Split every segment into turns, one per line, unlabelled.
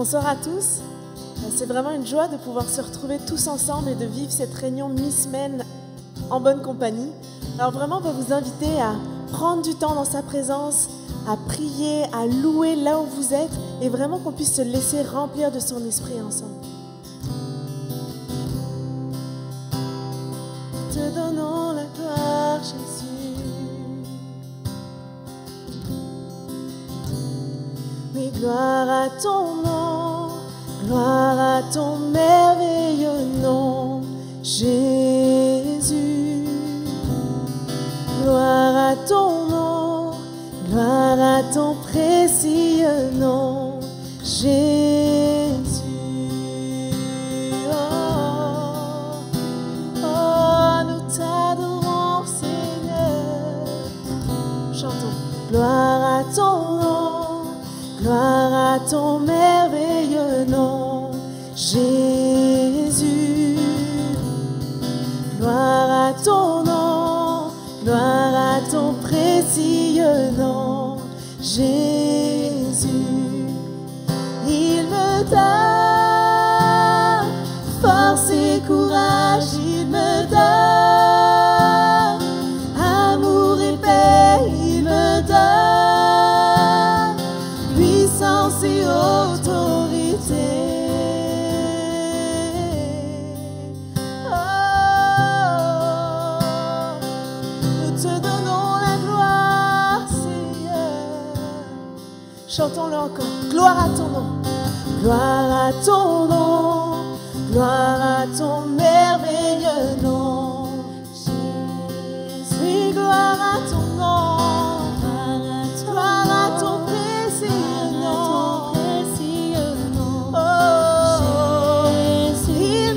Bonsoir à tous. C'est vraiment une joie de pouvoir se retrouver tous ensemble et de vivre cette réunion mi-semaine en bonne compagnie. Alors vraiment, on va vous inviter à prendre du temps dans sa présence, à prier, à louer là où vous êtes et vraiment qu'on puisse se laisser remplir de son esprit ensemble. Te donnons la gloire, Jésus. Oui, gloire à ton nom, gloire à ton merveilleux nom, Jésus. Gloire à ton nom, gloire à ton précieux nom, Jésus. Oh, oh, nous t'adorons, Seigneur. Chantons. Gloire à ton nom, gloire à ton merveilleux nom, Jésus. Gloire à ton nom, gloire à ton précieux nom, Jésus. Il me donne force et courage, il me donne amour et paix, il me donne puissance et autorité. Oh, nous te donnons la gloire, Seigneur. Chantons-le encore. Gloire à ton nom, gloire à ton nom, gloire à ton merveilleux nom, Jésus. Oui, gloire à ton nom, gloire à ton précieux nom. Oh, il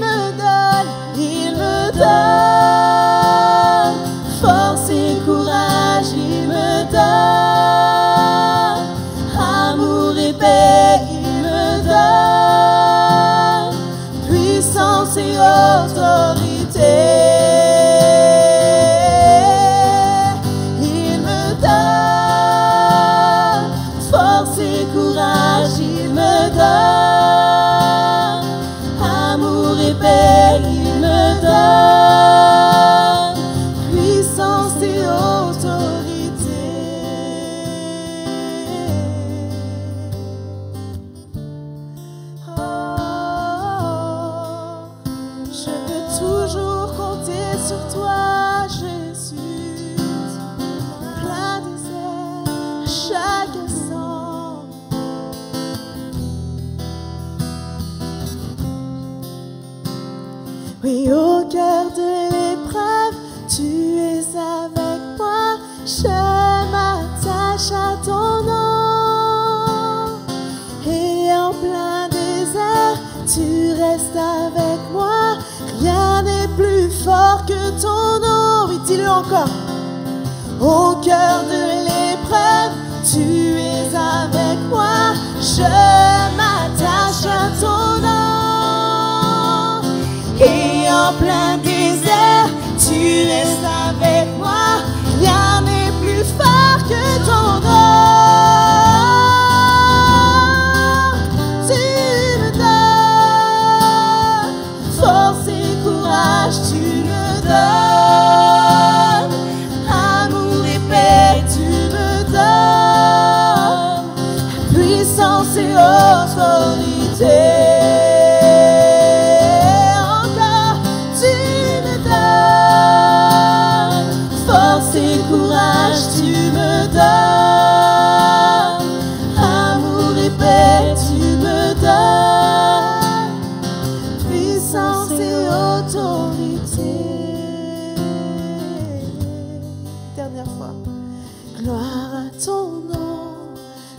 me donne force et courage, il me donne amour et paix, il me donne puissance et autorité. Il me donne force et courage, il me donne amour et paix, il me donne puissance et autorité. Oh, je peux toujours compter sur toi, Jésus. Plein désert, à chaque instant. Oui, au cœur de l'épreuve, tu es avec moi. Je m'attache à ton nom. Et en plein désert, tu restes avec moi. Rien n'est plus fort que ton nom. Oui, dis-le encore. Au cœur de l'épreuve, tu es avec moi. Je m'attache à ton nom. Et en plein désert, tu restes avec moi. Rien n'est plus fort que ton nom. Tu me donnes force et courage, tu me donnes amour et paix, tu me donnes puissance et autorité. Encore, tu me donnes force et courage, tu me donnes amour et paix, tu me donnes puissance et autorité. Dernière fois. Gloire à ton nom,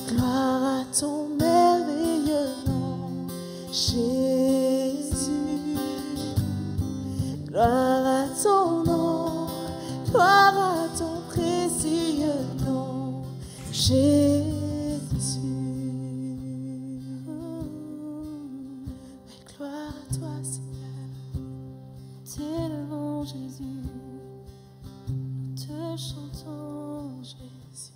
gloire à ton merveilleux nom, Jésus. Gloire à ton nom, gloire à ton précieux nom, Jésus. Et gloire à toi, Seigneur. T'élevons, Jésus. Nous te chantons, Jésus.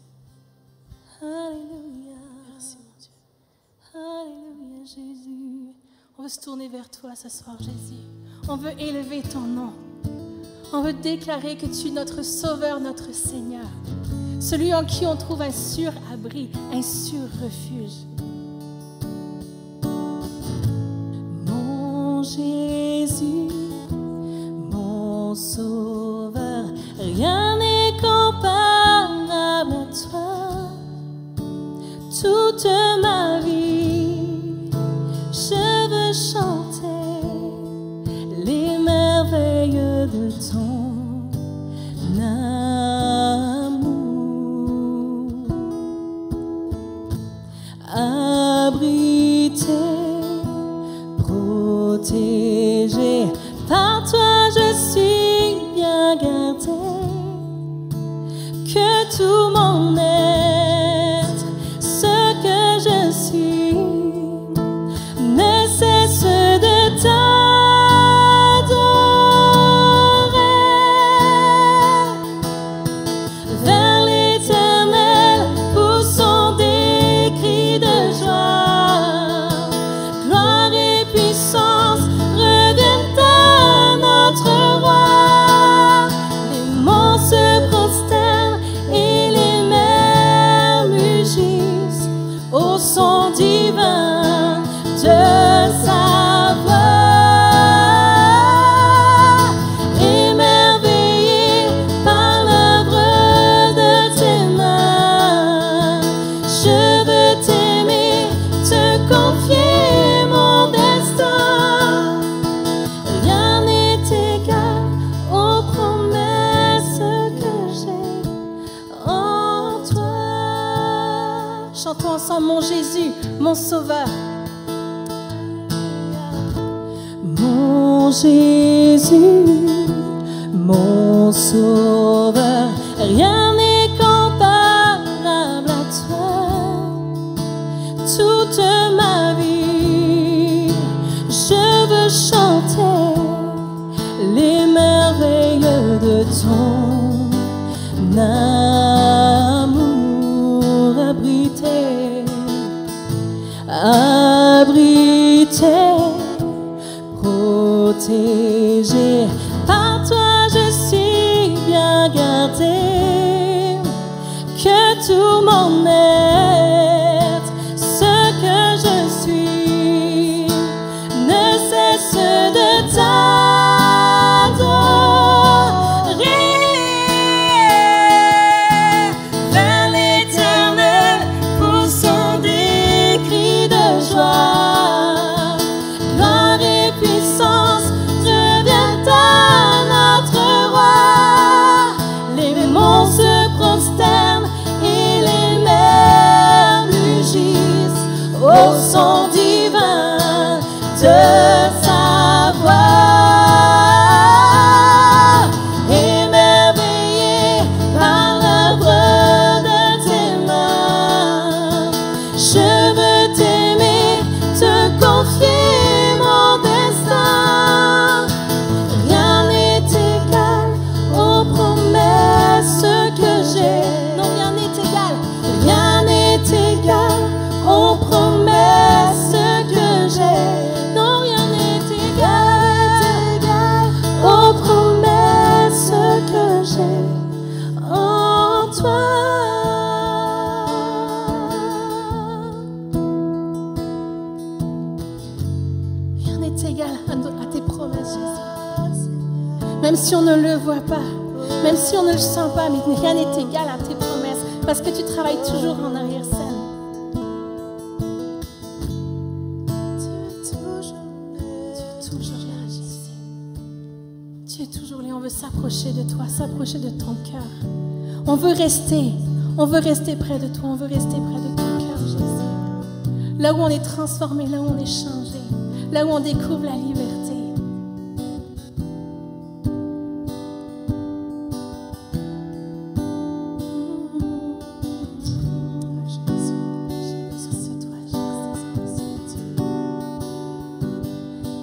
Alléluia. Merci, mon Dieu. Alléluia, Jésus. veut se tourner vers toi ce soir, Jésus. On veut élever ton nom. On veut déclarer que tu es notre Sauveur, notre Seigneur. Celui en qui on trouve un sûr abri, un sûr refuge. Mon Jésus, mon Sauveur, rien n'est comparable à toi. Toute ma vie, je veux chanter les merveilles de ton amour. Abrité, protégé, par toi je suis bien gardé. Que tout mon être, ce que je suis, ne cesse de t'adorer. Vers l'éternel poussons des cris de joie. Gloire et puissance reviennent à notre roi. Les monts se prosternent et les mers mugissent au son divin de sa voix. Émerveillé par l'œuvre de tes mains, je veux t'aimer, te confier mon destin. Rien n'est égal aux promesses que j'ai en toi. Chantons ensemble, mon Jésus, mon Sauveur. Mon Jésus, mon Sauveur, rien n'est comparable à toi. Toute ma vie, je veux chanter les merveilles de ton amour. Abrité, abrité, protégé, par toi je suis bien gardé. Que tout mon être, ce que je suis, ne cesse de t'adorer. Vers l'éternel poussons des cris de joie. Gloire et puissance reviennent à notre roi. Les monts se prosternent et les mers mugissent au son divin de sa voix. Émerveillé par l'œuvre de tes mains, je veux t'aimer, te confier mon destin. Rien n'est égal aux promesses que j'ai. Non, rien n'est égal. Rien n'est égal aux promesses que j'ai. Non, rien n'est égal aux promesses que j'ai en toi. Rien n'est égal à tes promesses, Jésus. Même si on ne le voit pas, même si on ne le sent pas, mais rien n'est égal à tes promesses, parce que tu travailles toujours en arrière-scène. Tu es toujours là, Jésus. Tu es toujours là. On veut s'approcher de toi, s'approcher de ton cœur. On veut rester près de toi, on veut rester près de ton cœur, Jésus. Là où on est transformé, là où on est changé, là où on découvre la liberté.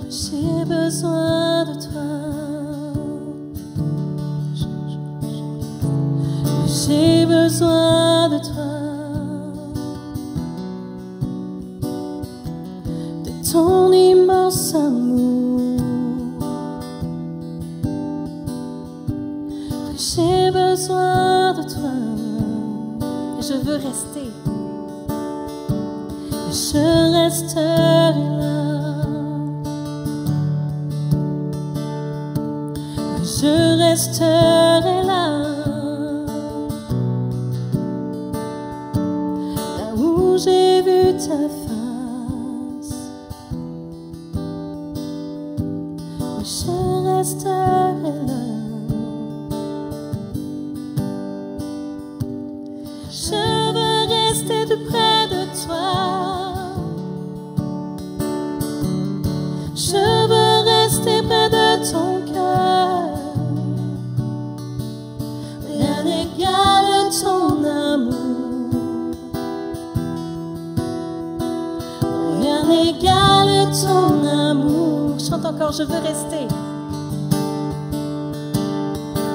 J'ai besoin de toi. J'ai besoin de toi, de ton immense rester. Je resterai là. Je resterai là. Là où j'ai vu ta face. Je resterai là. Je veux rester tout près de toi. Je veux rester près de ton cœur. Rien n'égale ton amour. Rien n'égale ton amour. Chante encore, je veux rester.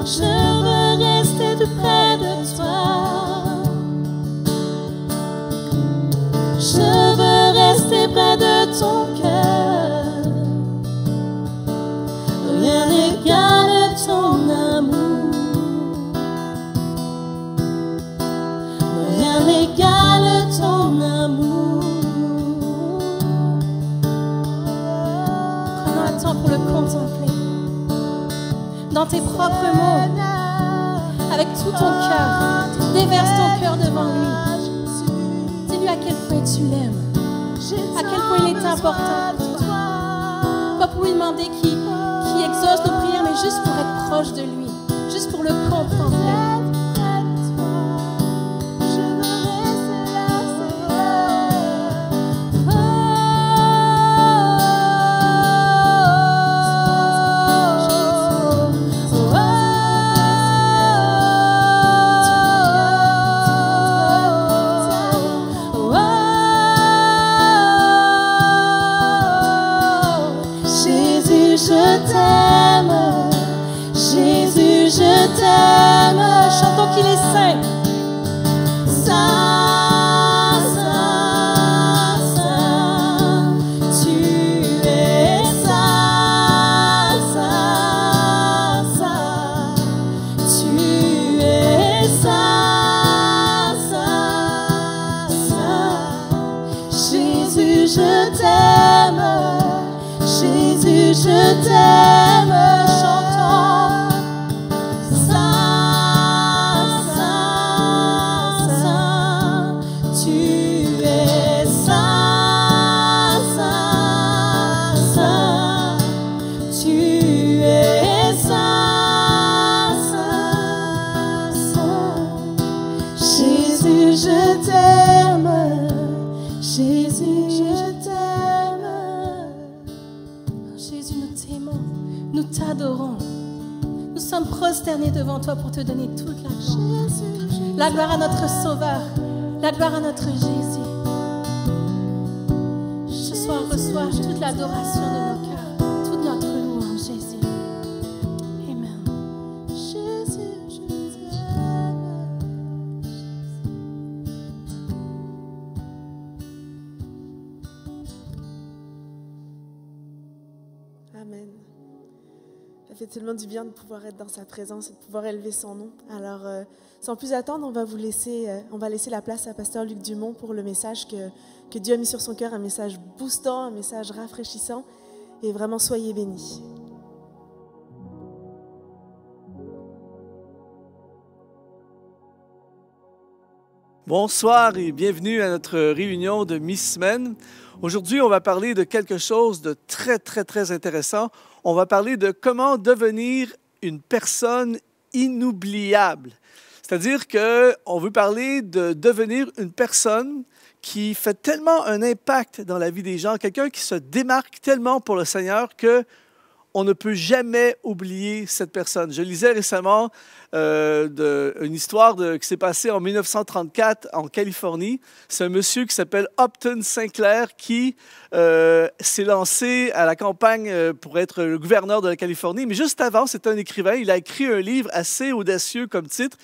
Je veux rester tout près de toi. Je veux rester près de ton cœur. Rien n'égale ton amour. Rien n'égale ton amour. Prenons un temps pour le contempler. Dans tes propres mots, avec tout ton cœur, déverse ton cœur devant lui. Dis-lui à quel point tu l'aimes, à quel point il est important pour toi. Pas pour lui demander qui exauce nos prières, mais juste pour être proche de lui, juste pour le contempler. Je t'aime, chantons qu'il est saint. Saint, saint, saint, tu es saint, saint, saint, tu es saint, saint, saint. Jésus, je t'aime, Jésus, je t'aime, chantons. Nous t'adorons. Nous sommes prosternés devant toi pour te donner toute la gloire. La gloire à notre Sauveur, la gloire à notre Jésus. Ce soir, reçois toute l'adoration de nos cœurs, toute notre louange, Jésus. Amen. Jésus, je t'aime.
Amen. Ça fait tellement du bien de pouvoir être dans sa présence et de pouvoir élever son nom. Alors, sans plus attendre, on va laisser la place à Pasteur Luc Dumont pour le message que Dieu a mis sur son cœur, un message boostant, un message rafraîchissant. Et vraiment, soyez bénis.
Bonsoir et bienvenue à notre réunion de mi-semaine. Aujourd'hui, on va parler de quelque chose de très, très, très intéressant. On va parler de comment devenir une personne inoubliable. C'est-à-dire qu'on veut parler de devenir une personne qui fait tellement un impact dans la vie des gens, quelqu'un qui se démarque tellement pour le Seigneur qu'on ne peut jamais oublier cette personne. Je lisais récemment une histoire qui s'est passée en 1934 en Californie. C'est un monsieur qui s'appelle Upton Sinclair qui s'est lancé à la campagne pour être le gouverneur de la Californie. Mais juste avant, c'était un écrivain. Il a écrit un livre assez audacieux comme titre.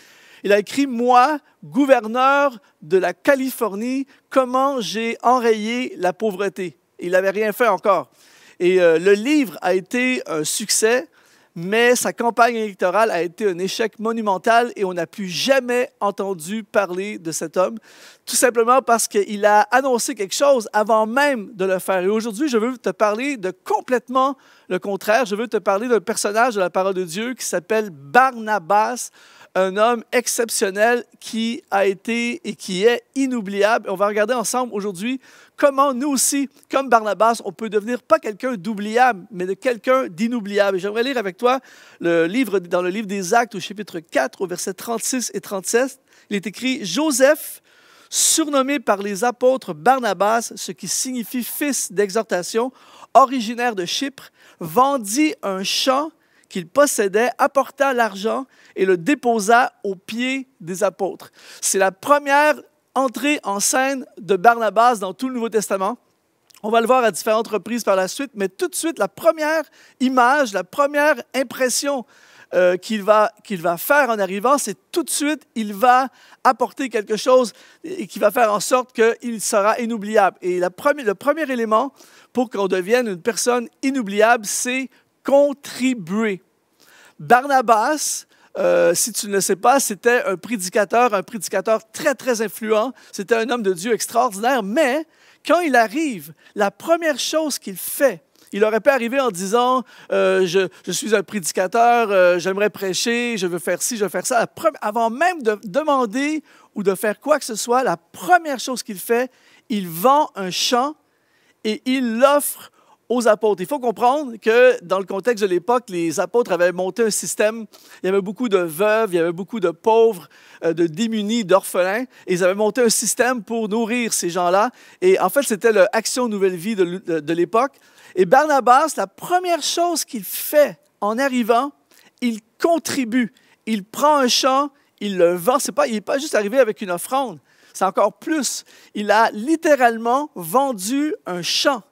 Il a écrit « Moi, gouverneur de la Californie, comment j'ai enrayé la pauvreté ». Il n'avait rien fait encore. Et le livre a été un succès. mais sa campagne électorale a été un échec monumental et on n'a plus jamais entendu parler de cet homme, tout simplement parce qu'il a annoncé quelque chose avant même de le faire. Et aujourd'hui, je veux te parler de complètement le contraire. Je veux te parler d'un personnage de la parole de Dieu qui s'appelle Barnabas, un homme exceptionnel qui a été et qui est inoubliable. On va regarder ensemble aujourd'hui comment nous aussi, comme Barnabas, on peut devenir pas quelqu'un d'oubliable, mais de quelqu'un d'inoubliable. Et j'aimerais lire avec toi dans le livre des Actes, au chapitre 4, au verset 36 et 37. Il est écrit « Joseph, surnommé par les apôtres Barnabas, ce qui signifie fils d'exhortation, originaire de Chypre, vendit un champ qu'il possédait, apporta l'argent et le déposa aux pieds des apôtres. » C'est la première entrée en scène de Barnabas dans tout le Nouveau Testament. On va le voir à différentes reprises par la suite, mais tout de suite, la première image, la première impression qu'il va faire en arrivant, c'est tout de suite, il va apporter quelque chose et qui va faire en sorte qu'il sera inoubliable. Et le premier élément pour qu'on devienne une personne inoubliable, c'est contribuer. Barnabas, si tu ne le sais pas, c'était un prédicateur très, très influent. C'était un homme de Dieu extraordinaire, mais quand il arrive, la première chose qu'il fait, il aurait pu arriver en disant je suis un prédicateur, j'aimerais prêcher, je veux faire ci, je veux faire ça. Avant même de demander ou de faire quoi que ce soit, la première chose qu'il fait, il vend un champ et il l'offre aux apôtres. Il faut comprendre que dans le contexte de l'époque, les apôtres avaient monté un système. Il y avait beaucoup de veuves, il y avait beaucoup de pauvres, de démunis, d'orphelins. Et ils avaient monté un système pour nourrir ces gens-là. Et en fait, c'était l'Action Nouvelle Vie de l'époque. Et Barnabas, la première chose qu'il fait en arrivant, il contribue. Il prend un champ, il le vend. Il n'est pas juste arrivé avec une offrande. C'est encore plus. Il a littéralement vendu un champ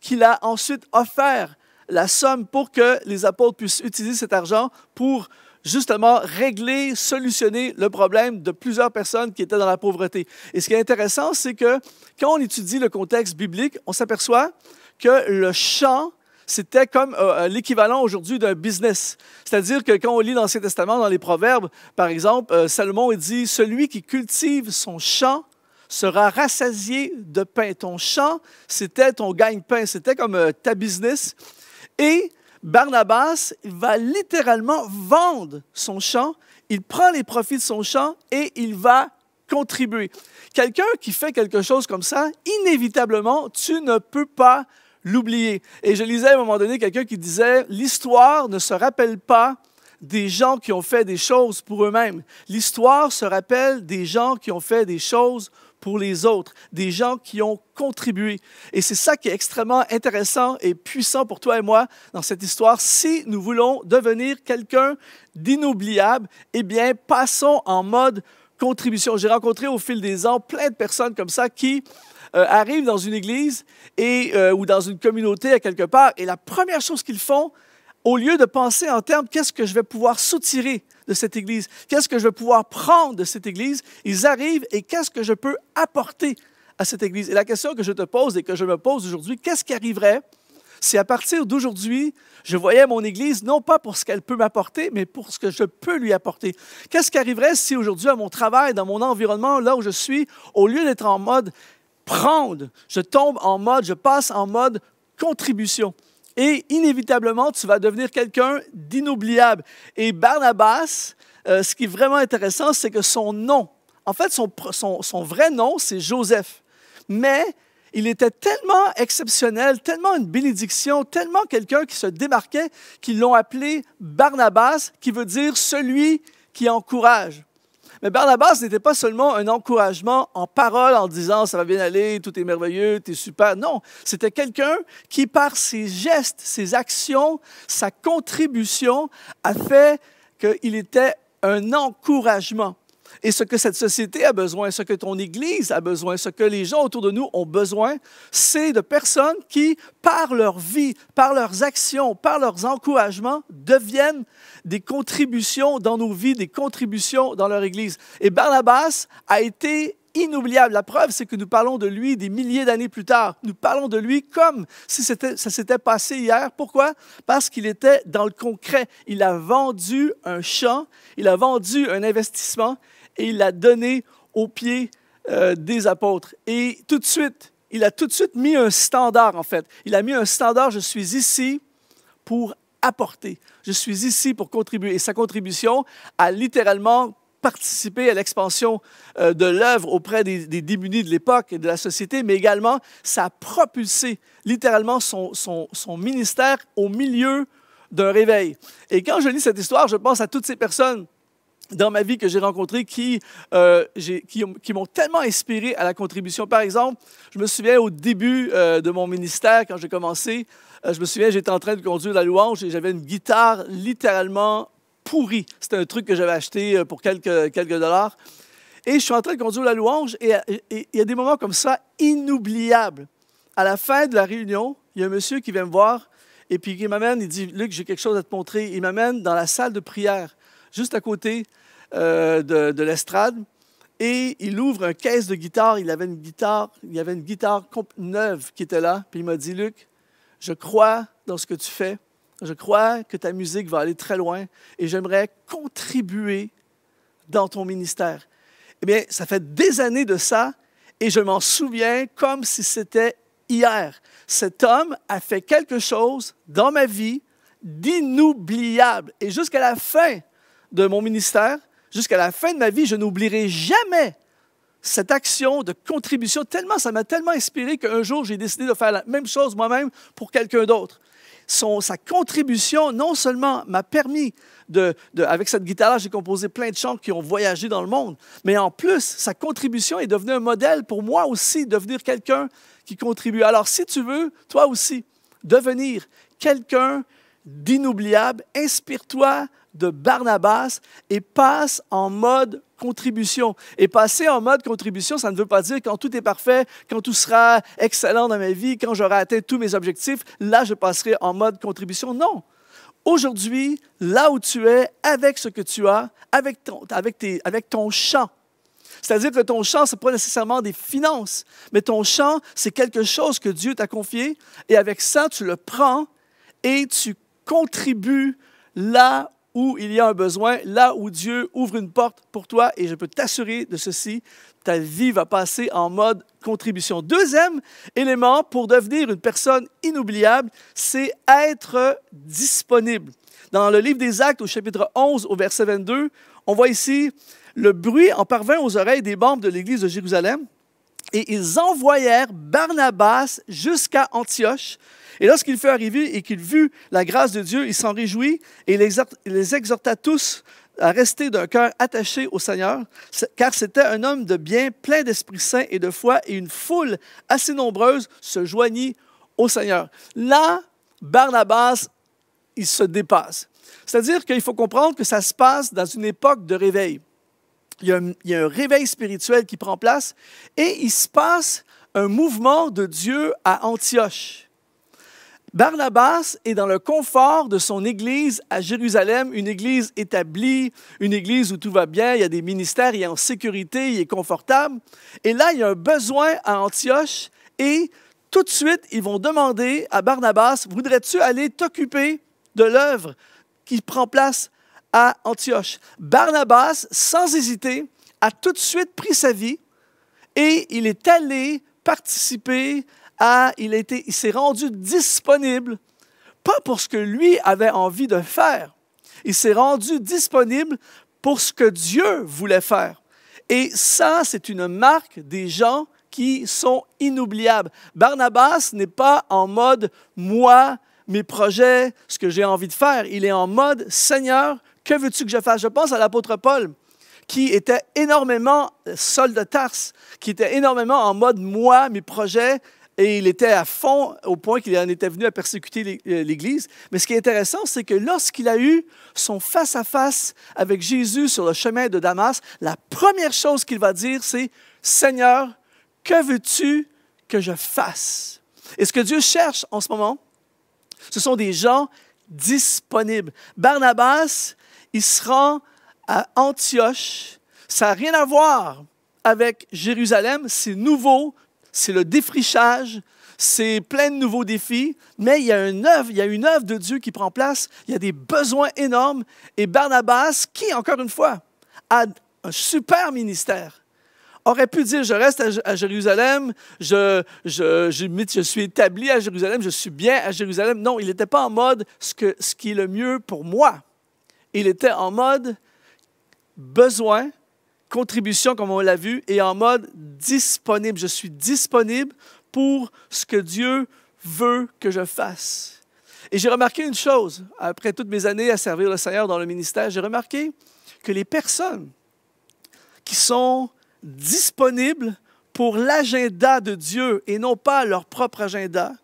qu'il a ensuite offert la somme pour que les apôtres puissent utiliser cet argent pour justement régler, solutionner le problème de plusieurs personnes qui étaient dans la pauvreté. Et ce qui est intéressant, c'est que quand on étudie le contexte biblique, on s'aperçoit que le champ, c'était comme l'équivalent aujourd'hui d'un business. C'est-à-dire que quand on lit l'Ancien Testament, dans les Proverbes, par exemple, Salomon dit « Celui qui cultive son champ sera rassasié de pain. » Ton champ, c'était ton gagne-pain, c'était comme ta business. Et Barnabas, il va littéralement vendre son champ, il prend les profits de son champ et il va contribuer. Quelqu'un qui fait quelque chose comme ça, inévitablement, tu ne peux pas l'oublier. Et je lisais à un moment donné quelqu'un qui disait « L'histoire ne se rappelle pas des gens qui ont fait des choses pour eux-mêmes. L'histoire se rappelle des gens qui ont fait des choses pour les autres, des gens qui ont contribué. » Et c'est ça qui est extrêmement intéressant et puissant pour toi et moi dans cette histoire. Si nous voulons devenir quelqu'un d'inoubliable, eh bien, passons en mode contribution. J'ai rencontré au fil des ans plein de personnes comme ça qui arrivent dans une église ou dans une communauté à quelque part, et la première chose qu'ils font, au lieu de penser en termes « qu'est-ce que je vais pouvoir soutirer de cette église? Qu'est-ce que je vais pouvoir prendre de cette église? » Ils arrivent et « qu'est-ce que je peux apporter à cette église? » Et la question que je te pose et que je me pose aujourd'hui, qu'est-ce qui arriverait si à partir d'aujourd'hui, je voyais mon église non pas pour ce qu'elle peut m'apporter, mais pour ce que je peux lui apporter? Qu'est-ce qui arriverait si aujourd'hui, à mon travail, dans mon environnement, là où je suis, au lieu d'être en mode prendre, je passe en mode contribution? Et inévitablement, tu vas devenir quelqu'un d'inoubliable. Et Barnabas, ce qui est vraiment intéressant, c'est que son nom, en fait, son vrai nom, c'est Joseph. Mais il était tellement exceptionnel, tellement une bénédiction, tellement quelqu'un qui se démarquait, qu'ils l'ont appelé Barnabas, qui veut dire « celui qui encourage ». Mais Barnabas n'était pas seulement un encouragement en parole en disant « ça va bien aller, tout est merveilleux, tu es super ». Non, c'était quelqu'un qui, par ses gestes, ses actions, sa contribution, a fait qu'il était un encouragement. Et ce que cette société a besoin, ce que ton Église a besoin, ce que les gens autour de nous ont besoin, c'est de personnes qui, par leur vie, par leurs actions, par leurs encouragements, deviennent des contributions dans nos vies, des contributions dans leur Église. Et Barnabas a été inoubliable. La preuve, c'est que nous parlons de lui des milliers d'années plus tard. Nous parlons de lui comme si ça s'était passé hier. Pourquoi? Parce qu'il était dans le concret. Il a vendu un champ, il a vendu un investissement et il l'a donné aux pieds des apôtres. Et tout de suite, il a tout de suite mis un standard, en fait. Il a mis un standard, je suis ici pour apporter. Je suis ici pour contribuer. Et sa contribution a littéralement participé à l'expansion de l'œuvre auprès des démunis de l'époque et de la société, mais également, ça a propulsé littéralement son ministère au milieu d'un réveil. Et quand je lis cette histoire, je pense à toutes ces personnes dans ma vie que j'ai rencontrées qui m'ont tellement inspiré à la contribution. Par exemple, je me souviens au début de mon ministère, quand j'ai commencé, je me souviens, j'étais en train de conduire la louange et j'avais une guitare littéralement pourrie. C'était un truc que j'avais acheté pour quelques dollars. Et je suis en train de conduire la louange et il y a des moments comme ça inoubliables. À la fin de la réunion, il y a un monsieur qui vient me voir et puis il m'amène, il dit « Luc, j'ai quelque chose à te montrer. » Il m'amène dans la salle de prière, juste à côté de l'estrade. Et il ouvre un caisse de guitare. Il y avait une guitare neuve qui était là. Puis il m'a dit « Luc, je crois dans ce que tu fais. Je crois que ta musique va aller très loin et j'aimerais contribuer dans ton ministère. » Eh bien, ça fait des années de ça et je m'en souviens comme si c'était hier. Cet homme a fait quelque chose dans ma vie d'inoubliable. Et jusqu'à la fin de mon ministère, jusqu'à la fin de ma vie, je n'oublierai jamais cette action de contribution. Ça m'a tellement inspiré qu'un jour, j'ai décidé de faire la même chose moi-même pour quelqu'un d'autre. Sa contribution, non seulement m'a permis avec cette guitare-là, j'ai composé plein de chants qui ont voyagé dans le monde, mais en plus, sa contribution est devenue un modèle pour moi aussi, devenir quelqu'un qui contribue. Alors, si tu veux, toi aussi, devenir quelqu'un d'inoubliable, inspire-toi de Barnabas et passe en mode contribution. Et passer en mode contribution, ça ne veut pas dire quand tout est parfait, quand tout sera excellent dans ma vie, quand j'aurai atteint tous mes objectifs, là, je passerai en mode contribution. Non. Aujourd'hui, là où tu es, avec ce que tu as, avec ton champ. C'est-à-dire que ton champ, ce n'est pas nécessairement des finances, mais ton champ, c'est quelque chose que Dieu t'a confié et avec ça, tu le prends et tu contribues là où il y a un besoin, là où Dieu ouvre une porte pour toi, et je peux t'assurer de ceci, ta vie va passer en mode contribution. Deuxième élément pour devenir une personne inoubliable, c'est être disponible. Dans le livre des Actes, au chapitre 11, au verset 22, on voit ici, le bruit en parvint aux oreilles des membres de l'Église de Jérusalem, et ils envoyèrent Barnabas jusqu'à Antioche. Et lorsqu'il fut arrivé et qu'il vit la grâce de Dieu, il s'en réjouit et les exhorta tous à rester d'un cœur attaché au Seigneur, car c'était un homme de bien, plein d'Esprit Saint et de foi, et une foule assez nombreuse se joignit au Seigneur. Là, Barnabas, il se dépasse. C'est-à-dire qu'il faut comprendre que ça se passe dans une époque de réveil. Il y a un réveil spirituel qui prend place et il se passe un mouvement de Dieu à Antioche. Barnabas est dans le confort de son église à Jérusalem, une église établie, une église où tout va bien, il y a des ministères, il est en sécurité, il est confortable. Et là, il y a un besoin à Antioche et tout de suite, ils vont demander à Barnabas, « Voudrais-tu aller t'occuper de l'œuvre qui prend place à Antioche? » Barnabas, sans hésiter, a tout de suite pris sa vie et il est allé participer il s'est rendu disponible, pas pour ce que lui avait envie de faire. Il s'est rendu disponible pour ce que Dieu voulait faire. Et ça, c'est une marque des gens qui sont inoubliables. Barnabas n'est pas en mode « moi, mes projets, ce que j'ai envie de faire ». Il est en mode « Seigneur, que veux-tu que je fasse ?» Je pense à l'apôtre Paul, qui était énormément Saul de Tarse, qui était énormément en mode « moi, mes projets ». Et il était à fond au point qu'il en était venu à persécuter l'Église. Mais ce qui est intéressant, c'est que lorsqu'il a eu son face-à-face avec Jésus sur le chemin de Damas, la première chose qu'il va dire, c'est « Seigneur, que veux-tu que je fasse? » Et ce que Dieu cherche en ce moment, ce sont des gens disponibles. Barnabas, il se rend à Antioche. Ça n'a rien à voir avec Jérusalem, c'est nouveau, c'est le défrichage, c'est plein de nouveaux défis, mais il y a une œuvre de Dieu qui prend place, il y a des besoins énormes, et Barnabas, qui, encore une fois, a un super ministère, aurait pu dire, je reste à Jérusalem, je suis établi à Jérusalem, je suis bien à Jérusalem. Non, il n'était pas en mode ce qui est le mieux pour moi. Il était en mode besoin, contribution, comme on l'a vu, et en mode disponible. Je suis disponible pour ce que Dieu veut que je fasse. Et j'ai remarqué une chose, après toutes mes années à servir le Seigneur dans le ministère, j'ai remarqué que les personnes qui sont disponibles pour l'agenda de Dieu et non pas leur propre agenda,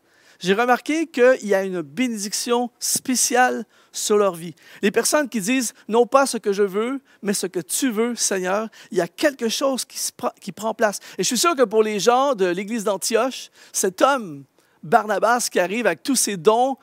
j'ai remarqué qu'il y a une bénédiction spéciale sur leur vie. Les personnes qui disent non pas ce que je veux, mais ce que tu veux, Seigneur, il y a quelque chose qui prend place. Et je suis sûr que pour les gens de l'Église d'Antioche, cet homme, Barnabas, qui arrive avec tous ses dons,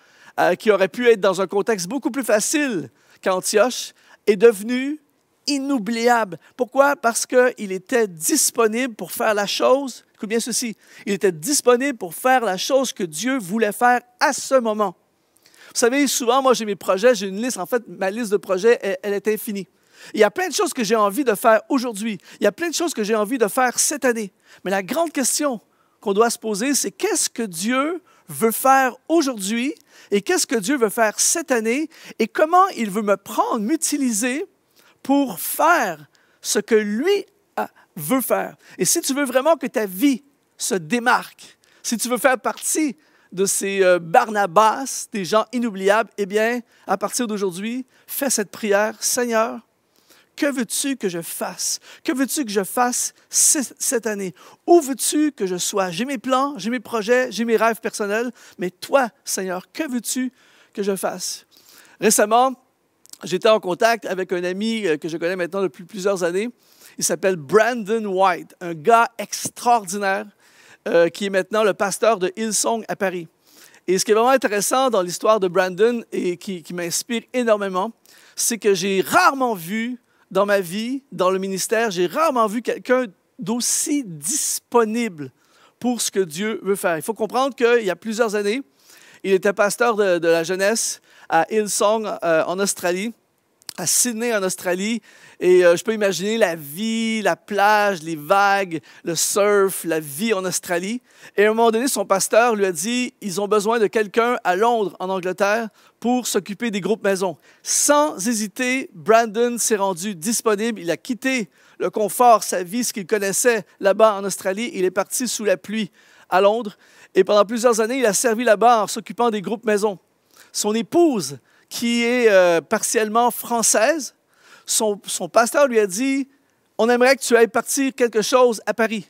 qui aurait pu être dans un contexte beaucoup plus facile qu'Antioche, est devenu inoubliable. Pourquoi? Parce qu'il était disponible pour faire la chose, écoute bien ceci, il était disponible pour faire la chose que Dieu voulait faire à ce moment. Vous savez, souvent, moi, j'ai mes projets, j'ai une liste, en fait, ma liste de projets, elle est infinie. Il y a plein de choses que j'ai envie de faire aujourd'hui. Il y a plein de choses que j'ai envie de faire cette année. Mais la grande question qu'on doit se poser, c'est qu'est-ce que Dieu veut faire aujourd'hui et qu'est-ce que Dieu veut faire cette année et comment il veut me prendre, m'utiliser pour faire ce que lui veut faire. Et si tu veux vraiment que ta vie se démarque, si tu veux faire partie de ces Barnabas, des gens inoubliables, eh bien, à partir d'aujourd'hui, fais cette prière. Seigneur, que veux-tu que je fasse? Que veux-tu que je fasse cette année? Où veux-tu que je sois? J'ai mes plans, j'ai mes projets, j'ai mes rêves personnels, mais toi, Seigneur, que veux-tu que je fasse? Récemment, j'étais en contact avec un ami que je connais maintenant depuis plusieurs années. Il s'appelle Brandon White, un gars extraordinaire qui est maintenant le pasteur de Hillsong à Paris. Et ce qui est vraiment intéressant dans l'histoire de Brandon et qui m'inspire énormément, c'est que j'ai rarement vu dans ma vie, dans le ministère, j'ai rarement vu quelqu'un d'aussi disponible pour ce que Dieu veut faire. Il faut comprendre qu'il y a plusieurs années, il était pasteur de la jeunesse à Hillsong en Australie, à Sydney en Australie. Et je peux imaginer la vie, la plage, les vagues, le surf, la vie en Australie. Et à un moment donné, son pasteur lui a dit, ils ont besoin de quelqu'un à Londres, en Angleterre, pour s'occuper des groupes maisons. Sans hésiter, Brandon s'est rendu disponible. Il a quitté le confort, sa vie, ce qu'il connaissait là-bas en Australie. Il est parti sous la pluie à Londres. Et pendant plusieurs années, il a servi là-bas en s'occupant des groupes maisons. Son épouse, qui est partiellement française, son pasteur lui a dit « On aimerait que tu ailles partir quelque chose à Paris. »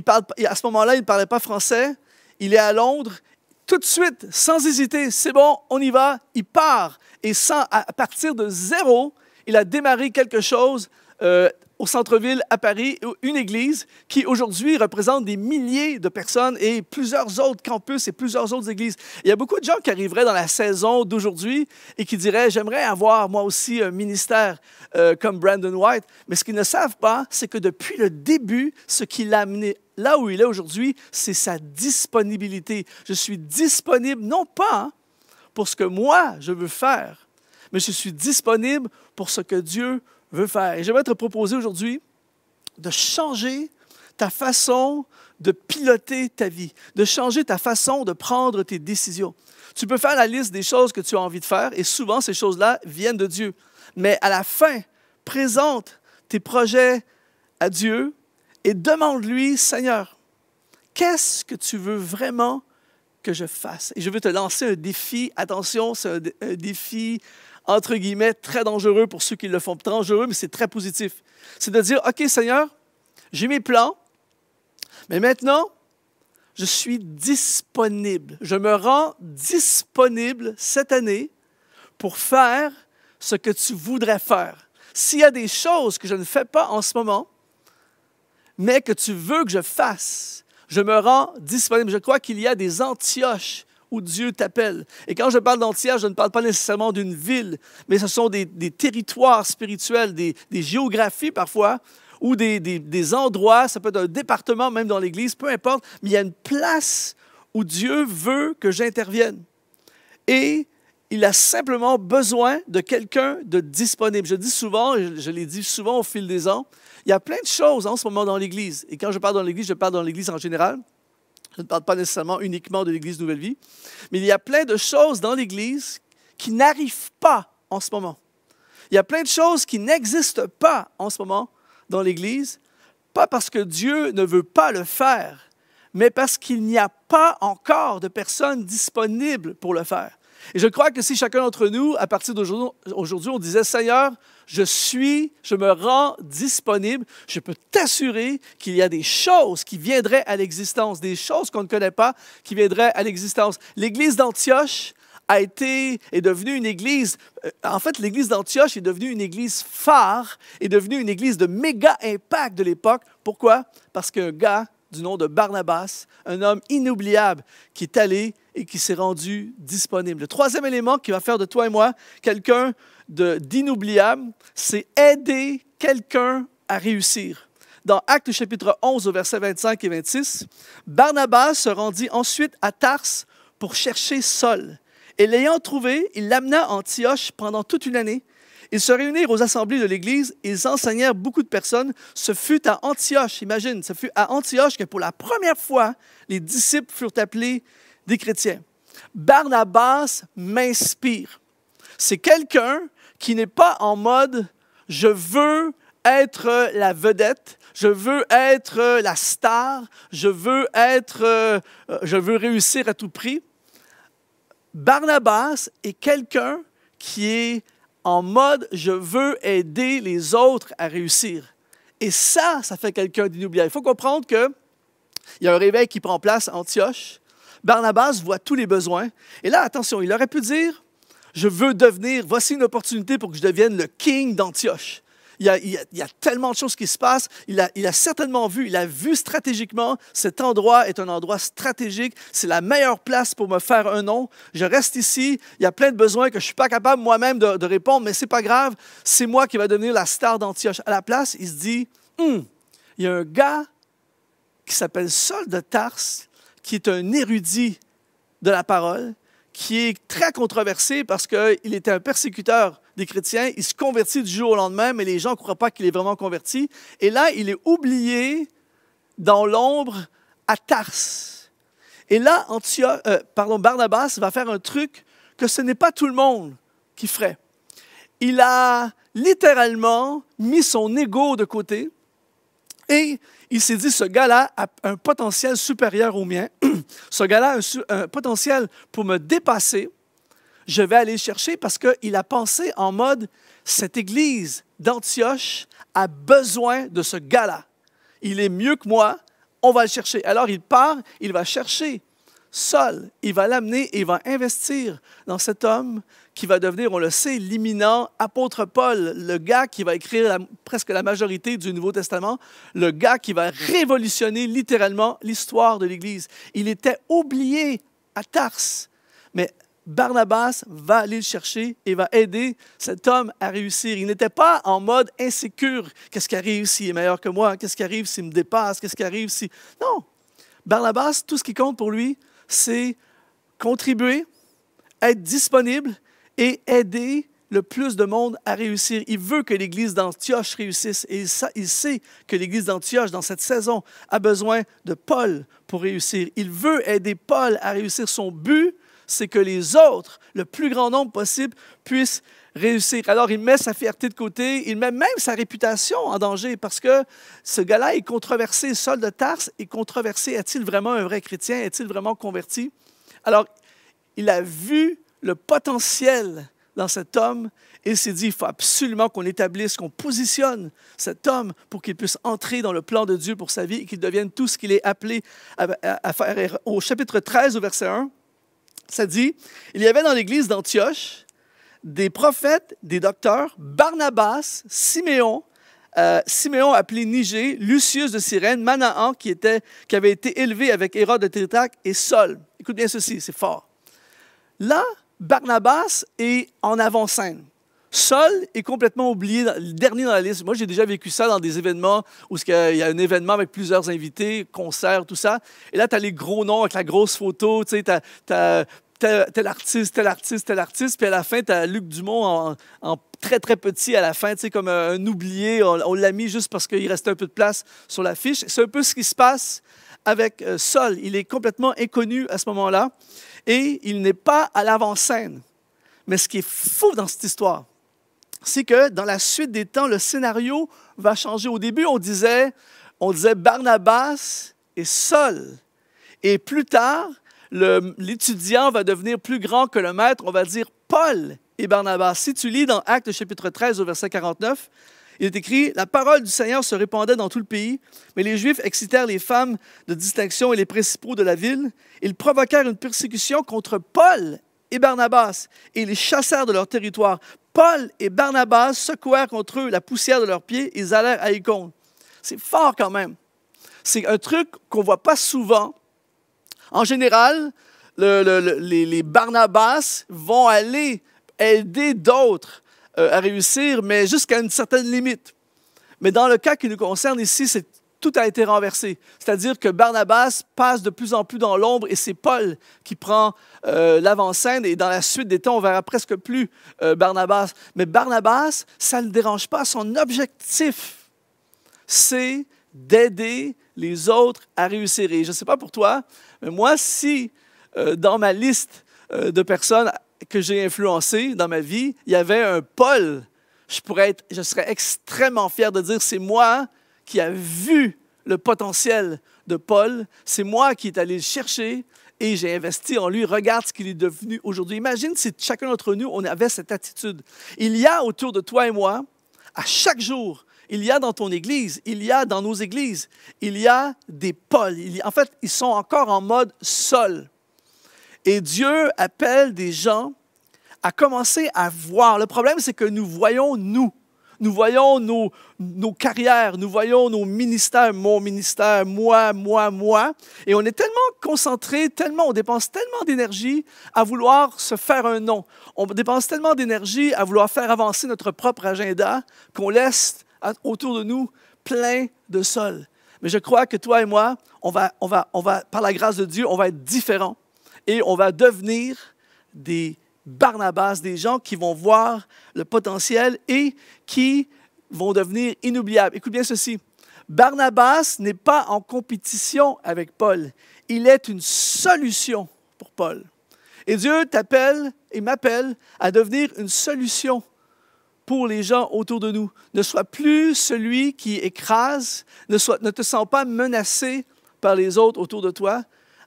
À ce moment-là, il ne parlait pas français. Il est à Londres. Tout de suite, sans hésiter, c'est bon, on y va. Il part. Et à partir de zéro, il a démarré quelque chose au centre-ville à Paris, une église qui aujourd'hui représente des milliers de personnes et plusieurs autres campus et plusieurs autres églises. Il y a beaucoup de gens qui arriveraient dans la saison d'aujourd'hui et qui diraient « J'aimerais avoir moi aussi un ministère comme Brandon White ». Mais ce qu'ils ne savent pas, c'est que depuis le début, ce qui l'a amené là où il est aujourd'hui, c'est sa disponibilité. Je suis disponible non pas pour ce que moi je veux faire, mais je suis disponible pour ce que Dieu veut faire. Et j'aimerais te proposer aujourd'hui de changer ta façon de piloter ta vie, de changer ta façon de prendre tes décisions. Tu peux faire la liste des choses que tu as envie de faire et souvent ces choses-là viennent de Dieu. Mais à la fin, présente tes projets à Dieu et demande-lui, Seigneur, qu'est-ce que tu veux vraiment que je fasse? Et je veux te lancer un défi. Attention, c'est un défi entre guillemets, très dangereux pour ceux qui le font dangereux, mais c'est très positif. C'est de dire, OK, Seigneur, j'ai mes plans, mais maintenant, je suis disponible. Je me rends disponible cette année pour faire ce que tu voudrais faire. S'il y a des choses que je ne fais pas en ce moment, mais que tu veux que je fasse, je me rends disponible. Je crois qu'il y a des Antioches où Dieu t'appelle. Et quand je parle d'Antioche, je ne parle pas nécessairement d'une ville, mais ce sont des territoires spirituels, des géographies parfois, ou des endroits, ça peut être un département même dans l'Église, peu importe, mais il y a une place où Dieu veut que j'intervienne. Et il a simplement besoin de quelqu'un de disponible. Je dis souvent, je l'ai dit souvent au fil des ans, il y a plein de choses en ce moment dans l'Église. Et quand je parle dans l'Église, je parle dans l'Église en général. Je ne parle pas nécessairement uniquement de l'Église Nouvelle Vie. Mais il y a plein de choses dans l'Église qui n'arrivent pas en ce moment. Il y a plein de choses qui n'existent pas en ce moment dans l'Église, pas parce que Dieu ne veut pas le faire, mais parce qu'il n'y a pas encore de personnes disponibles pour le faire. Et je crois que si chacun d'entre nous, à partir d'aujourd'hui, on disait « Seigneur, je me rends disponible », je peux t'assurer qu'il y a des choses qui viendraient à l'existence, des choses qu'on ne connaît pas qui viendraient à l'existence. L'Église d'Antioche est devenue une église, en fait, l'Église d'Antioche est devenue une église phare, est devenue une église de méga impact de l'époque. Pourquoi? Parce qu'un gars du nom de Barnabas, un homme inoubliable qui est allé et qui s'est rendu disponible. Le troisième élément qui va faire de toi et moi quelqu'un d'inoubliable, c'est aider quelqu'un à réussir. Dans Actes chapitre 11, au verset 25 et 26, Barnabas se rendit ensuite à Tarse pour chercher Saul. Et l'ayant trouvé, il l'amena à Antioche pendant toute une année. Ils se réunirent aux assemblées de l'Église, ils enseignèrent beaucoup de personnes. Ce fut à Antioche, imagine, ce fut à Antioche que pour la première fois, les disciples furent appelés des chrétiens. Barnabas m'inspire. C'est quelqu'un qui n'est pas en mode « je veux être la vedette », je veux être la star, je veux réussir à tout prix. Barnabas est quelqu'un qui est en mode « je veux aider les autres à réussir ». Et ça fait quelqu'un d'inoubliable. Il faut comprendre qu'il y a un réveil qui prend place à Antioche. Barnabas voit tous les besoins. Et là, attention, il aurait pu dire « je veux devenir, voici une opportunité pour que je devienne le king d'Antioche ». Il y a tellement de choses qui se passent. Il a certainement vu, il a vu stratégiquement, cet endroit est un endroit stratégique. C'est la meilleure place pour me faire un nom. Je reste ici. Il y a plein de besoins que je ne suis pas capable moi-même de répondre, mais ce n'est pas grave. C'est moi qui va devenir la star d'Antioche. À la place, il se dit, il y a un gars qui s'appelle Saul de Tarse, qui est un érudit de la parole, qui est très controversé parce qu'il était un persécuteur des chrétiens. Il se convertit du jour au lendemain, mais les gens ne croient pas qu'il est vraiment converti. Et là, il est oublié dans l'ombre à Tarse. Et là, Barnabas va faire un truc que ce n'est pas tout le monde qui ferait. Il a littéralement mis son ego de côté et il s'est dit, ce gars-là a un potentiel supérieur au mien. Ce gars-là a un potentiel pour me dépasser. Je vais aller le chercher parce qu'il a pensé en mode, cette église d'Antioche a besoin de ce gars-là. Il est mieux que moi, on va le chercher. Alors il part, il va chercher Saul, il va l'amener et il va investir dans cet homme qui va devenir, on le sait, l'imminent apôtre Paul, le gars qui va écrire presque la majorité du Nouveau Testament, le gars qui va révolutionner littéralement l'histoire de l'Église. Il était oublié à Tarse, mais Barnabas va aller le chercher et va aider cet homme à réussir. Il n'était pas en mode insécure. Qu'est-ce qui arrive s'il est meilleur que moi? Qu'est-ce qui arrive s'il me dépasse? Qu'est-ce qui arrive si... Non. Barnabas, tout ce qui compte pour lui, c'est contribuer, être disponible et aider le plus de monde à réussir. Il veut que l'Église d'Antioche réussisse et il sait que l'Église d'Antioche, dans cette saison, a besoin de Paul pour réussir. Il veut aider Paul à réussir. Son but, c'est que les autres, le plus grand nombre possible, puissent réussir. Alors, il met sa fierté de côté, il met même sa réputation en danger parce que ce gars-là est controversé. Saul de Tarse est controversé. Est-il vraiment un vrai chrétien? Est-il vraiment converti? Alors, il a vu le potentiel dans cet homme et il s'est dit, il faut absolument qu'on établisse, qu'on positionne cet homme pour qu'il puisse entrer dans le plan de Dieu pour sa vie et qu'il devienne tout ce qu'il est appelé à faire. Au chapitre 13, au verset 1, ça dit, il y avait dans l'église d'Antioche des prophètes, des docteurs, Barnabas, Siméon appelé Nigé, Lucius de Cyrène, Manahan qui avait été élevé avec Hérode de Tyrtaque et Saul. Écoute bien ceci, c'est fort. Là, Barnabas est en avant-scène. Saul est complètement oublié, le dernier dans la liste. Moi, j'ai déjà vécu ça dans des événements où il y a un événement avec plusieurs invités, concerts, tout ça. Et là, tu as les gros noms avec la grosse photo. Tu sais, tu as tel artiste, tel artiste, tel artiste. Puis à la fin, tu as Luc Dumont en très, très petit à la fin, tu sais, comme un oublié. On l'a mis juste parce qu'il restait un peu de place sur l'affiche. C'est un peu ce qui se passe avec Saul. Il est complètement inconnu à ce moment-là et il n'est pas à l'avant-scène. Mais ce qui est fou dans cette histoire, c'est que dans la suite des temps, le scénario va changer. Au début, on disait Barnabas et Saul. Et plus tard, l'étudiant va devenir plus grand que le maître. On va dire Paul et Barnabas. Si tu lis dans Actes chapitre 13 au verset 49, il est écrit « La parole du Seigneur se répandait dans tout le pays, mais les Juifs excitèrent les femmes de distinction et les principaux de la ville. Ils provoquèrent une persécution contre Paul et Barnabas, et ils les chassèrent de leur territoire. Paul et Barnabas secouèrent contre eux la poussière de leurs pieds, ils allèrent à Icône. » C'est fort quand même. C'est un truc qu'on ne voit pas souvent. En général, les Barnabas vont aller aider d'autres à réussir, mais jusqu'à une certaine limite. Mais dans le cas qui nous concerne ici, tout a été renversé. C'est-à-dire que Barnabas passe de plus en plus dans l'ombre et c'est Paul qui prend l'avant-scène. Et dans la suite des temps, on verra presque plus Barnabas. Mais Barnabas, ça ne le dérange pas. Son objectif, c'est d'aider les autres à réussir. Et je ne sais pas pour toi, mais moi, si dans ma liste de personnes que j'ai influencées dans ma vie, il y avait un Paul, je serais extrêmement fier de dire c'est moi qui a vu le potentiel de Paul, c'est moi qui est allé le chercher et j'ai investi en lui. Regarde ce qu'il est devenu aujourd'hui. Imagine si chacun d'entre nous, on avait cette attitude. Il y a autour de toi et moi, à chaque jour, il y a dans ton église, il y a dans nos églises, il y a des Pauls. En fait, ils sont encore en mode Saul. Et Dieu appelle des gens à commencer à voir. Le problème, c'est que nous voyons nous. Nous voyons nos carrières, nous voyons nos ministères, mon ministère, moi. Et on est tellement concentré, on dépense tellement d'énergie à vouloir se faire un nom. On dépense tellement d'énergie à vouloir faire avancer notre propre agenda qu'on laisse autour de nous plein de Saul. Mais je crois que toi et moi, on va, par la grâce de Dieu, on va être différents et on va devenir des Barnabas, des gens qui vont voir le potentiel et qui vont devenir inoubliables. Écoute bien ceci. Barnabas n'est pas en compétition avec Paul. Il est une solution pour Paul. Et Dieu t'appelle et m'appelle à devenir une solution pour les gens autour de nous. Ne sois plus celui qui écrase, ne te sens pas menacé par les autres autour de toi.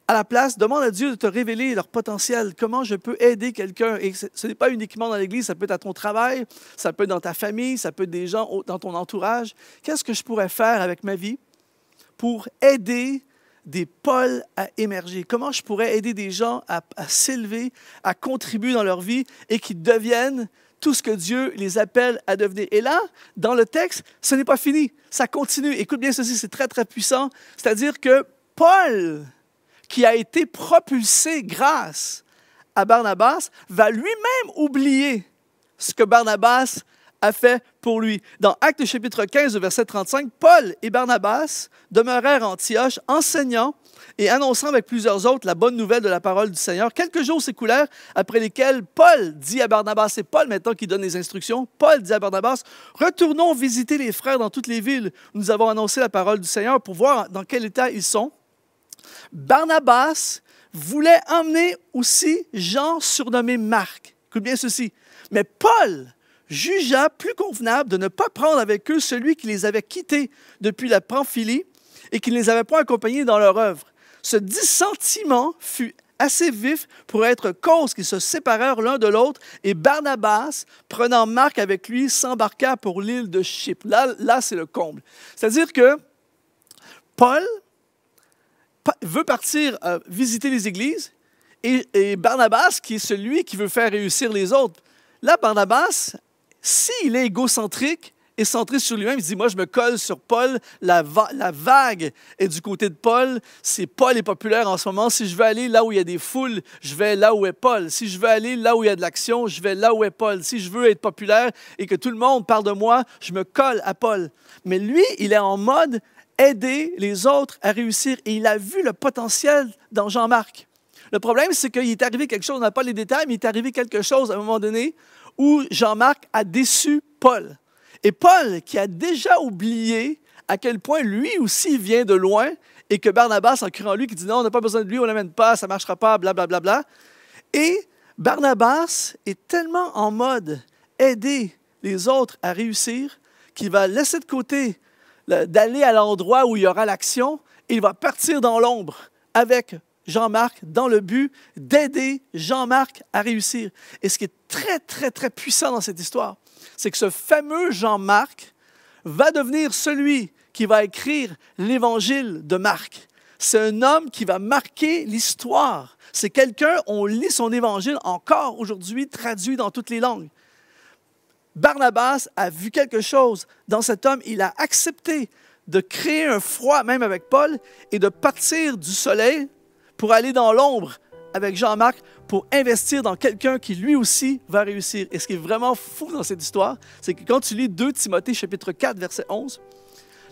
À la place, demande à Dieu de te révéler leur potentiel. Comment je peux aider quelqu'un? Et ce n'est pas uniquement dans l'Église, ça peut être à ton travail, ça peut être dans ta famille, ça peut être des gens dans ton entourage. Qu'est-ce que je pourrais faire avec ma vie pour aider des Pauls à émerger? Comment je pourrais aider des gens à s'élever, à contribuer dans leur vie et qu'ils deviennent tout ce que Dieu les appelle à devenir? Et là, dans le texte, ce n'est pas fini. Ça continue. Écoute bien ceci, c'est très, très puissant. C'est-à-dire que Paul, qui a été propulsé grâce à Barnabas, va lui-même oublier ce que Barnabas a fait pour lui. Dans Actes chapitre 15, verset 35, Paul et Barnabas demeurèrent à Antioche, enseignant et annonçant avec plusieurs autres la bonne nouvelle de la parole du Seigneur. Quelques jours s'écoulèrent, après lesquels Paul dit à Barnabas, c'est Paul maintenant qui donne les instructions, Paul dit à Barnabas, « Retournons visiter les frères dans toutes les villes où nous avons annoncé la parole du Seigneur pour voir dans quel état ils sont. » Barnabas voulait emmener aussi Jean surnommé Marc. Écoute bien ceci. Mais Paul jugea plus convenable de ne pas prendre avec eux celui qui les avait quittés depuis la Pamphylie et qui ne les avait pas accompagnés dans leur œuvre. Ce dissentiment fut assez vif pour être cause qu'ils se séparèrent l'un de l'autre et Barnabas, prenant Marc avec lui, s'embarqua pour l'île de Chypre. Là c'est le comble. C'est-à-dire que Paul veut partir visiter les églises et Barnabas, qui est celui qui veut faire réussir les autres. Là, Barnabas, s'il est égocentrique est centré sur lui-même. Il dit, moi, je me colle sur Paul. La vague est du côté de Paul. Si Paul est populaire en ce moment, si je veux aller là où il y a des foules, je vais là où est Paul. Si je veux aller là où il y a de l'action, je vais là où est Paul. Si je veux être populaire et que tout le monde parle de moi, je me colle à Paul. Mais lui, il est en mode aider les autres à réussir. Et il a vu le potentiel dans Jean-Marc. Le problème, c'est qu'il est arrivé quelque chose, on n'a pas les détails, mais il est arrivé quelque chose à un moment donné où Jean-Marc a déçu Paul. Et Paul, qui a déjà oublié à quel point lui aussi vient de loin et que Barnabas, en criant lui, qui dit non, on n'a pas besoin de lui, on ne l'amène pas, ça ne marchera pas, blablabla. Bla, bla, bla. Et Barnabas est tellement en mode aider les autres à réussir qu'il va laisser de côté d'aller à l'endroit où il y aura l'action et il va partir dans l'ombre avec Jean-Marc dans le but d'aider Jean-Marc à réussir. Et ce qui est très, très, très puissant dans cette histoire, c'est que ce fameux Jean-Marc va devenir celui qui va écrire l'évangile de Marc. C'est un homme qui va marquer l'histoire. C'est quelqu'un, on lit son évangile encore aujourd'hui, traduit dans toutes les langues. Barnabas a vu quelque chose dans cet homme. Il a accepté de créer un froid, même avec Paul, et de partir du soleil pour aller dans l'ombre avec Jean-Marc, pour investir dans quelqu'un qui lui aussi va réussir. Et ce qui est vraiment fou dans cette histoire, c'est que quand tu lis 2 Timothée chapitre 4, verset 11,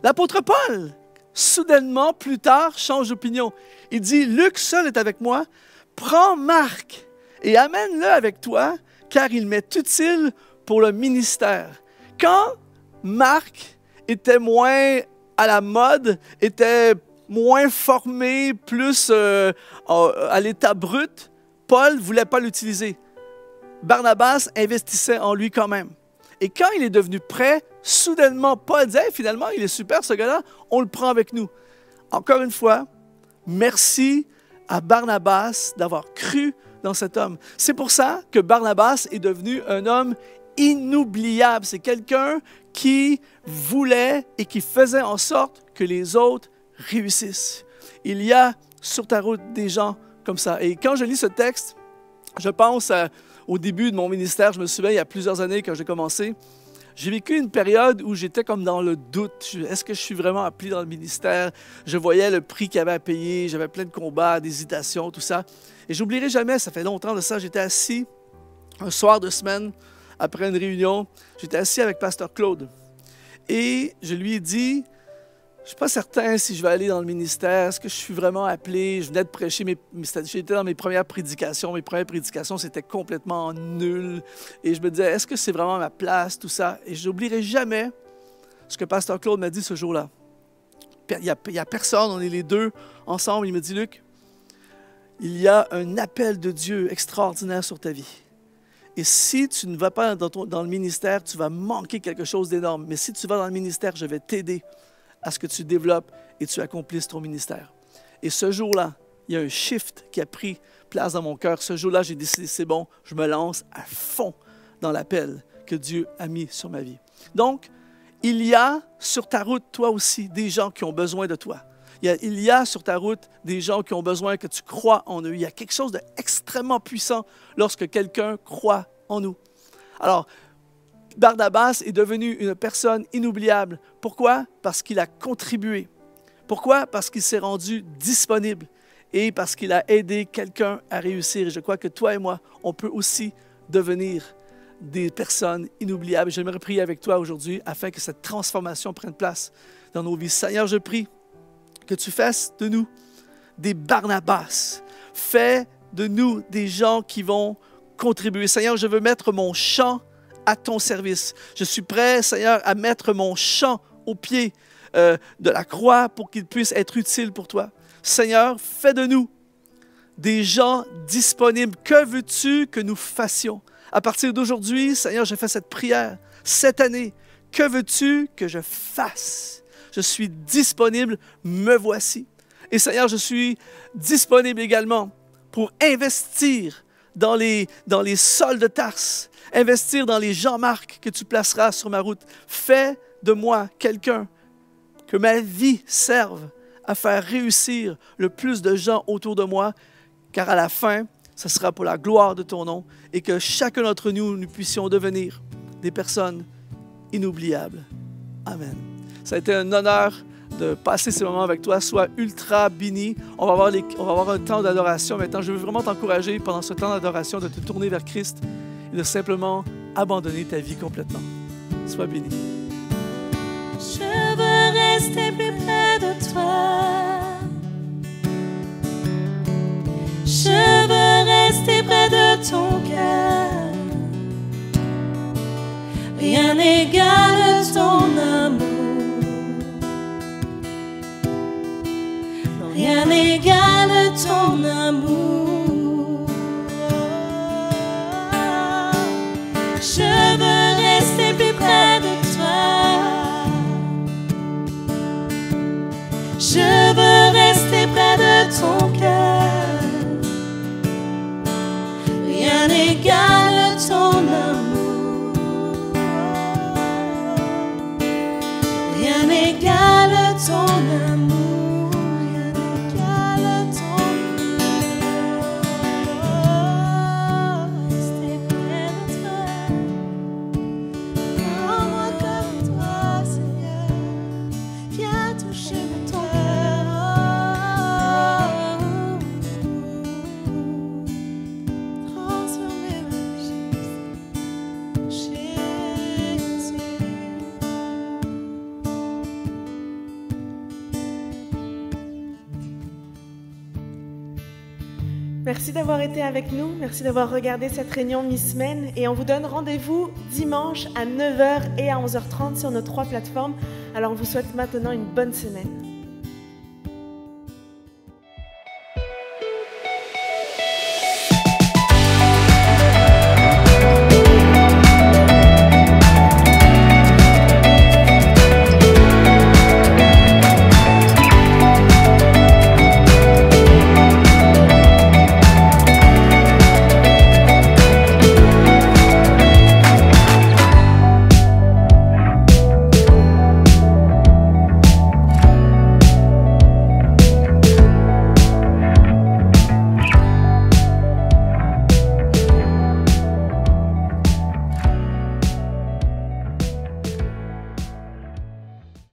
l'apôtre Paul, soudainement, plus tard, change d'opinion. Il dit, Luc seul est avec moi, prends Marc et amène-le avec toi, car il m'est utile pour le ministère. Quand Marc était moins à la mode, était moins formé, plus à l'état brut, Paul ne voulait pas l'utiliser. Barnabas investissait en lui quand même. Et quand il est devenu prêt, soudainement, Paul disait hey, finalement, il est super ce gars-là, on le prend avec nous. Encore une fois, merci à Barnabas d'avoir cru dans cet homme. C'est pour ça que Barnabas est devenu un homme inoubliable. C'est quelqu'un qui voulait et qui faisait en sorte que les autres réussissent. Il y a sur ta route des gens comme ça. Et quand je lis ce texte, je pense au début de mon ministère. Je me souviens, il y a plusieurs années quand j'ai commencé, j'ai vécu une période où j'étais comme dans le doute. Est-ce que je suis vraiment appelé dans le ministère? Je voyais le prix qu'il y avait à payer. J'avais plein de combats, d'hésitations, tout ça. Et j'oublierai jamais, ça fait longtemps de ça, j'étais assis un soir de semaine, après une réunion, j'étais assis avec Pasteur Claude. Et je lui ai dit, je ne suis pas certain si je vais aller dans le ministère, est-ce que je suis vraiment appelé? Je venais de prêcher, j'étais dans mes premières prédications. Mes premières prédications, c'était complètement nul. Et je me disais, est-ce que c'est vraiment ma place, tout ça? Et je n'oublierai jamais ce que Pasteur Claude m'a dit ce jour-là. Il n'y a personne, on est les deux ensemble. Il me dit, Luc, il y a un appel de Dieu extraordinaire sur ta vie. Et si tu ne vas pas dans le ministère, tu vas manquer quelque chose d'énorme. Mais si tu vas dans le ministère, je vais t'aider à ce que tu développes et tu accomplisses ton ministère. Et ce jour-là, il y a un shift qui a pris place dans mon cœur. Ce jour-là, j'ai décidé, c'est bon, je me lance à fond dans l'appel que Dieu a mis sur ma vie. Donc, il y a sur ta route, toi aussi, des gens qui ont besoin de toi. Il y a sur ta route des gens qui ont besoin que tu crois en eux. Il y a quelque chose d'extrêmement puissant lorsque quelqu'un croit en nous. Alors, Barnabas est devenu une personne inoubliable. Pourquoi? Parce qu'il a contribué. Pourquoi? Parce qu'il s'est rendu disponible et parce qu'il a aidé quelqu'un à réussir. Et je crois que toi et moi, on peut aussi devenir des personnes inoubliables. J'aimerais prier avec toi aujourd'hui afin que cette transformation prenne place dans nos vies. Seigneur, je prie que tu fasses de nous des Barnabas. Fais de nous des gens qui vont contribuer. Seigneur, je veux mettre mon chant à ton service. Je suis prêt, Seigneur, à mettre mon chant au pied de la croix pour qu'il puisse être utile pour toi. Seigneur, fais de nous des gens disponibles. Que veux-tu que nous fassions? À partir d'aujourd'hui, Seigneur, je fais cette prière. Cette année, que veux-tu que je fasse? Je suis disponible, me voici. Et Seigneur, je suis disponible également pour investir dans les sols de Tarse, investir dans les Jean-Marc que tu placeras sur ma route. Fais de moi quelqu'un que ma vie serve à faire réussir le plus de gens autour de moi, car à la fin, ce sera pour la gloire de ton nom et que chacun d'entre nous, nous puissions devenir des personnes inoubliable. Amen. Ça a été un honneur de passer ces moments avec toi. Sois ultra béni. On va avoir un temps d'adoration maintenant. Je veux vraiment t'encourager pendant ce temps d'adoration de te tourner vers Christ et de simplement abandonner ta vie complètement. Sois béni.
Je veux rester plus près de toi. Je veux rester près de ton cœur. Rien n'égale ton amour. Rien n'égale ton amour. Je veux rester plus près de toi. Je veux rester près de ton cœur. Rien n'égale ton amour. Rien n'égale ton amour.
Merci d'avoir été avec nous. Merci d'avoir regardé cette réunion mi-semaine. Et on vous donne rendez-vous dimanche à 9h et à 11h30 sur nos 3 plateformes. Alors, on vous souhaite maintenant une bonne semaine.